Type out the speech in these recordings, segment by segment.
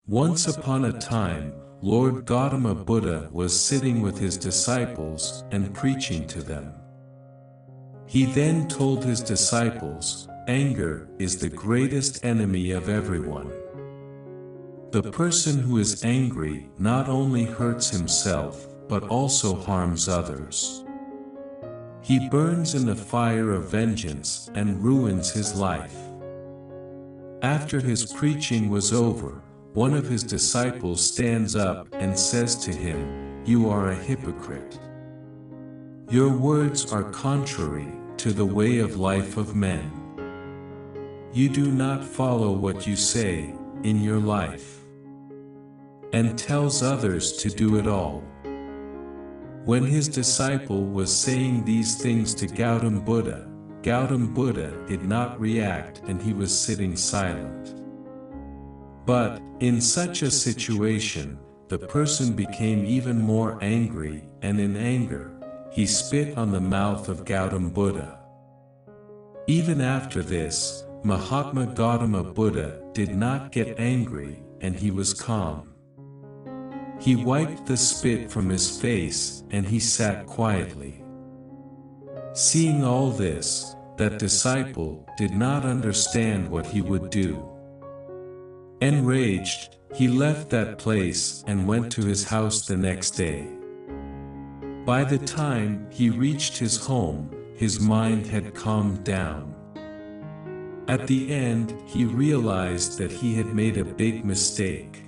Once upon a time, Lord Gautama Buddha was sitting with his disciples and preaching to them. He then told his disciples, anger is the greatest enemy of everyone. The person who is angry not only hurts himself, but also harms others. He burns in the fire of vengeance and ruins his life. After his preaching was over, one of his disciples stands up and says to him, "You are a hypocrite. Your words are contrary to the way of life of men. You do not follow what you say in your life, and tells others to do it all." When his disciple was saying these things to Gautam Buddha did not react and he was sitting silent. But, in such a situation, the person became even more angry, and in anger, he spit on the mouth of Gautam Buddha. Even after this, Mahatma Gautama Buddha did not get angry, and he was calm. He wiped the spit from his face, and he sat quietly. Seeing all this, that disciple did not understand what he would do. Enraged, he left that place and went to his house the next day. By the time he reached his home, his mind had calmed down. At the end, he realized that he had made a big mistake.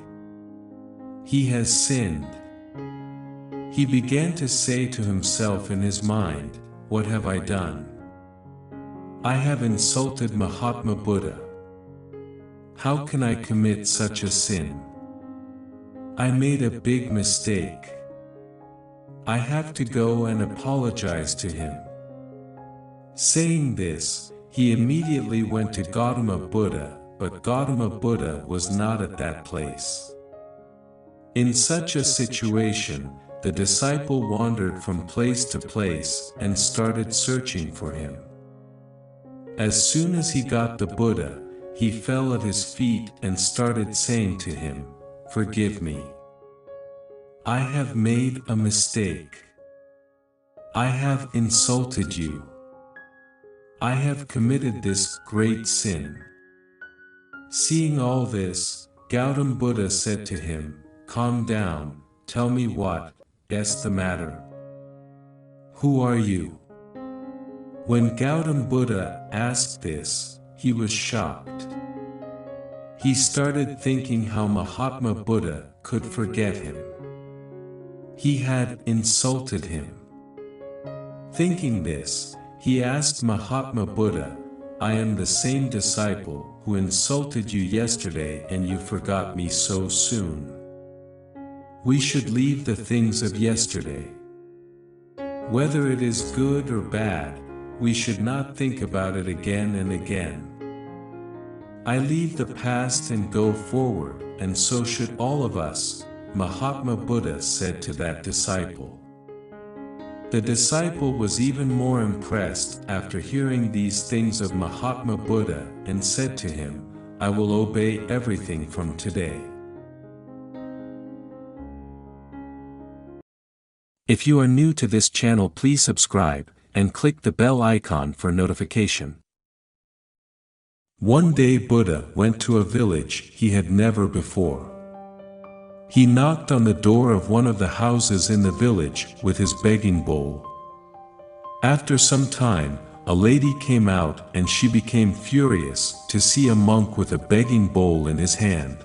He has sinned. He began to say to himself in his mind, "What have I done? I have insulted Mahatma Buddha. How can I commit such a sin? I made a big mistake. I have to go and apologize to him." Saying this, he immediately went to Gautama Buddha, but Gautama Buddha was not at that place. In such a situation, the disciple wandered from place to place and started searching for him. As soon as he got the Buddha, he fell at his feet and started saying to him, "Forgive me. I have made a mistake. I have insulted you. I have committed this great sin." Seeing all this, Gautam Buddha said to him, "Calm down, tell me what is the matter. Who are you?" When Gautam Buddha asked this, he was shocked. He started thinking how Mahatma Buddha could forget him. He had insulted him. Thinking this, he asked Mahatma Buddha, "I am the same disciple who insulted you yesterday and you forgot me so soon. We should leave the things of yesterday. Whether it is good or bad, we should not think about it again and again. I leave the past and go forward, and so should all of us," Mahatma Buddha said to that disciple. The disciple was even more impressed after hearing these things of Mahatma Buddha and said to him, "I will obey everything from today." If you are new to this channel, please subscribe and click the bell icon for notification. One day Buddha went to a village he had never before. He knocked on the door of one of the houses in the village with his begging bowl. After some time, a lady came out and she became furious to see a monk with a begging bowl in his hand.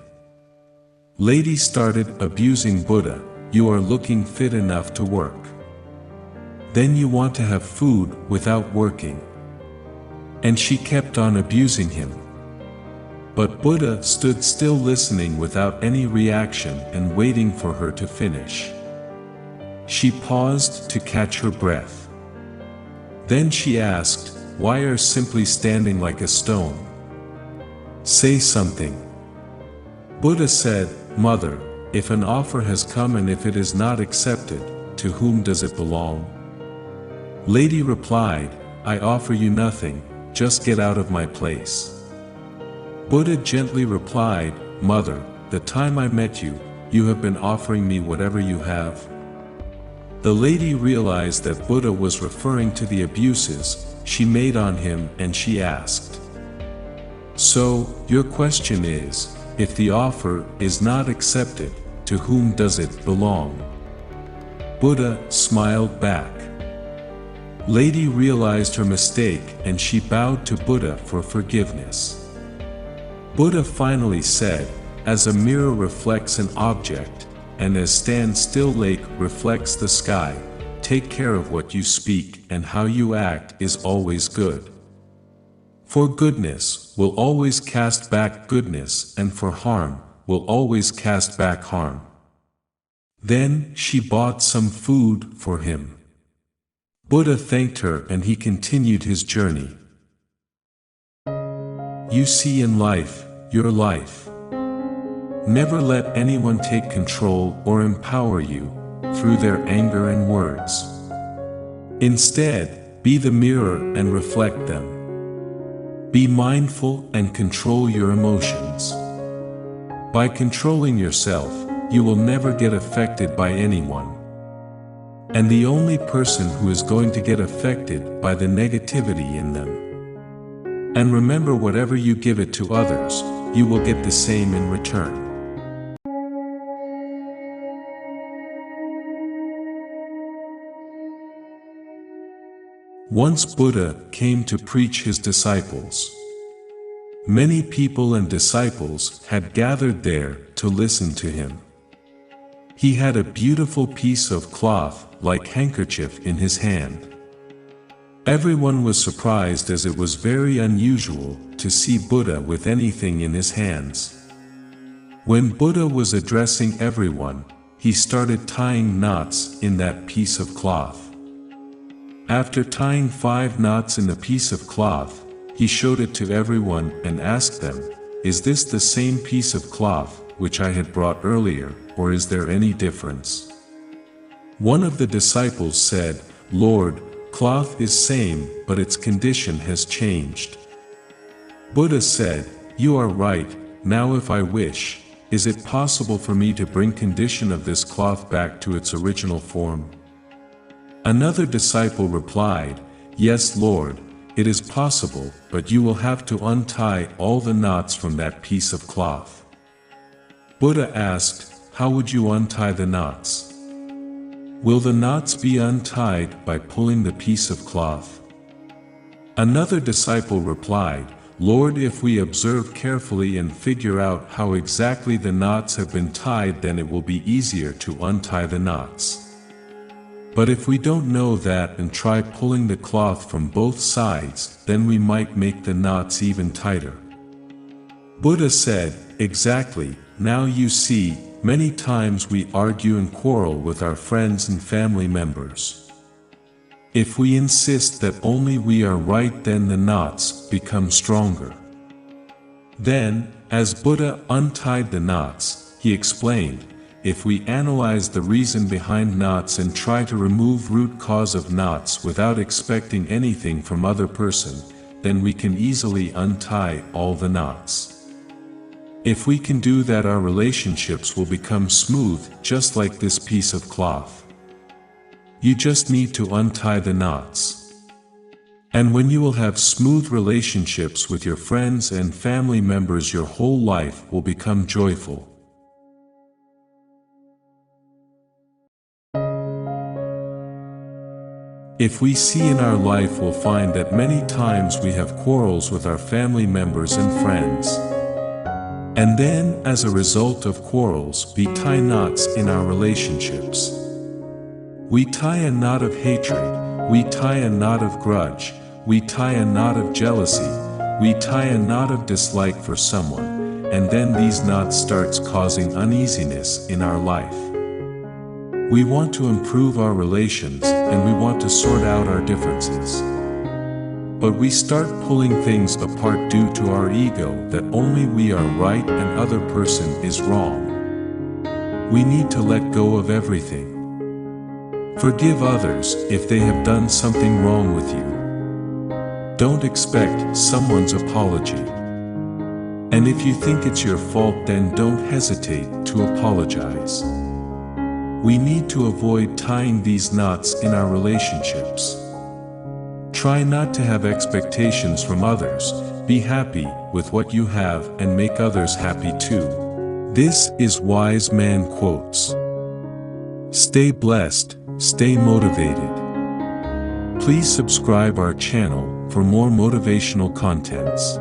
Lady started abusing Buddha, "You are looking fit enough to work. Then you want to have food without working." And she kept on abusing him. But Buddha stood still listening without any reaction and waiting for her to finish. She paused to catch her breath. Then she asked, "Why are you simply standing like a stone? Say something." Buddha said, "Mother, if an offer has come and if it is not accepted, to whom does it belong?" Lady replied, "I offer you nothing, just get out of my place." Buddha gently replied, "Mother, the time I met you, you have been offering me whatever you have?" The lady realized that Buddha was referring to the abuses she made on him, and she asked, "So, your question is, if the offer is not accepted, to whom does it belong?" Buddha smiled back. Lady realized her mistake and she bowed to Buddha for forgiveness. Buddha finally said, "As a mirror reflects an object, and as stand-still lake reflects the sky, take care of what you speak, and how you act is always good. For goodness will always cast back goodness, and for harm will always cast back harm." Then she bought some food for him. Buddha thanked her and he continued his journey. You see in life, your life. Never let anyone take control or empower you through their anger and words. Instead, be the mirror and reflect them. Be mindful and control your emotions. By controlling yourself, you will never get affected by anyone. And the only person who is going to get affected by the negativity in them. And remember, whatever you give it to others, you will get the same in return. Once Buddha came to preach his disciples. Many people and disciples had gathered there to listen to him. He had a beautiful piece of cloth, like handkerchief, in his hand. Everyone was surprised, as it was very unusual to see Buddha with anything in his hands. When Buddha was addressing everyone, he started tying knots in that piece of cloth. After tying 5 knots in the piece of cloth, he showed it to everyone and asked them, "Is this the same piece of cloth which I had brought earlier, or is there any difference?" One of the disciples said, "Lord, cloth is same, but its condition has changed." Buddha said, "You are right. Now if I wish, is it possible for me to bring condition of this cloth back to its original form?" Another disciple replied, "Yes, Lord, it is possible, but you will have to untie all the knots from that piece of cloth." Buddha asked, "How would you untie the knots? Will the knots be untied by pulling the piece of cloth?" Another disciple replied, "Lord, if we observe carefully and figure out how exactly the knots have been tied, then it will be easier to untie the knots. But if we don't know that and try pulling the cloth from both sides, then we might make the knots even tighter." Buddha said, "Exactly. Now you see, many times we argue and quarrel with our friends and family members. If we insist that only we are right, then the knots become stronger." Then, as Buddha untied the knots, he explained, "If we analyze the reason behind knots and try to remove root cause of knots without expecting anything from other person, then we can easily untie all the knots. If we can do that, our relationships will become smooth, just like this piece of cloth. You just need to untie the knots. And when you will have smooth relationships with your friends and family members, your whole life will become joyful." If we see in our life, we'll find that many times we have quarrels with our family members and friends. And then, as a result of quarrels, we tie knots in our relationships. We tie a knot of hatred, we tie a knot of grudge, we tie a knot of jealousy, we tie a knot of dislike for someone, and then these knots starts causing uneasiness in our life. We want to improve our relations, and we want to sort out our differences. But we start pulling things apart due to our ego, that only we are right and other person is wrong. We need to let go of everything. Forgive others if they have done something wrong with you. Don't expect someone's apology. And if you think it's your fault, then don't hesitate to apologize. We need to avoid tying these knots in our relationships. Try not to have expectations from others, be happy with what you have and make others happy too. This is Wise Man Quotes. Stay blessed, stay motivated. Please subscribe our channel for more motivational contents.